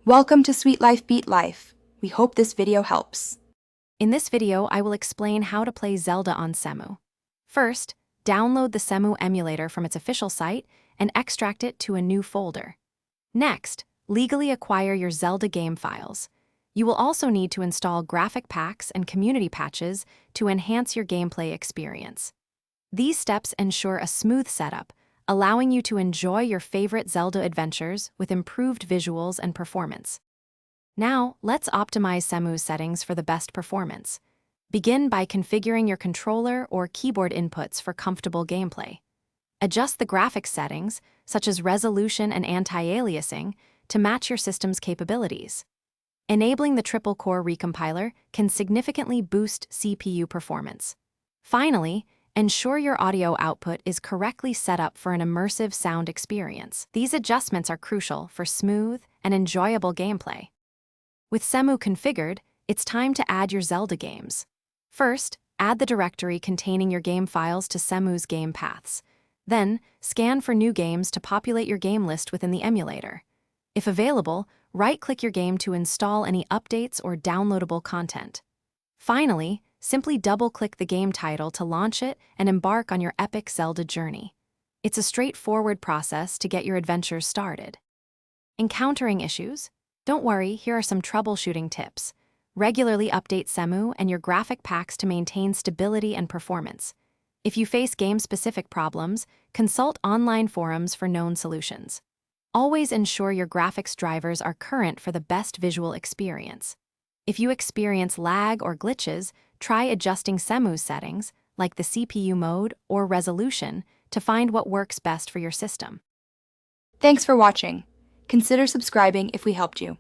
Welcome to Sweet Life Beat Life. We hope this video helps. In this video, I will explain how to play Zelda on Cemu. First, download the Cemu emulator from its official site and extract it to a new folder. Next, legally acquire your Zelda game files. You will also need to install graphic packs and community patches to enhance your gameplay experience. These steps ensure a smooth setup, allowing you to enjoy your favorite Zelda adventures with improved visuals and performance. Now, let's optimize Cemu's settings for the best performance. Begin by configuring your controller or keyboard inputs for comfortable gameplay. Adjust the graphics settings, such as resolution and anti-aliasing, to match your system's capabilities. Enabling the triple-core recompiler can significantly boost CPU performance. Finally, ensure your audio output is correctly set up for an immersive sound experience. These adjustments are crucial for smooth and enjoyable gameplay. With Cemu configured, it's time to add your Zelda games. First, add the directory containing your game files to Cemu's game paths. Then, scan for new games to populate your game list within the emulator. If available, right-click your game to install any updates or downloadable content. Finally, simply double-click the game title to launch it and embark on your epic Zelda journey. It's a straightforward process to get your adventures started. Encountering issues? Don't worry, here are some troubleshooting tips. Regularly update Cemu and your graphic packs to maintain stability and performance. If you face game-specific problems, consult online forums for known solutions. Always ensure your graphics drivers are current for the best visual experience. If you experience lag or glitches, try adjusting Cemu's settings, like the CPU mode or resolution, to find what works best for your system. Thanks for watching. Consider subscribing if we helped you.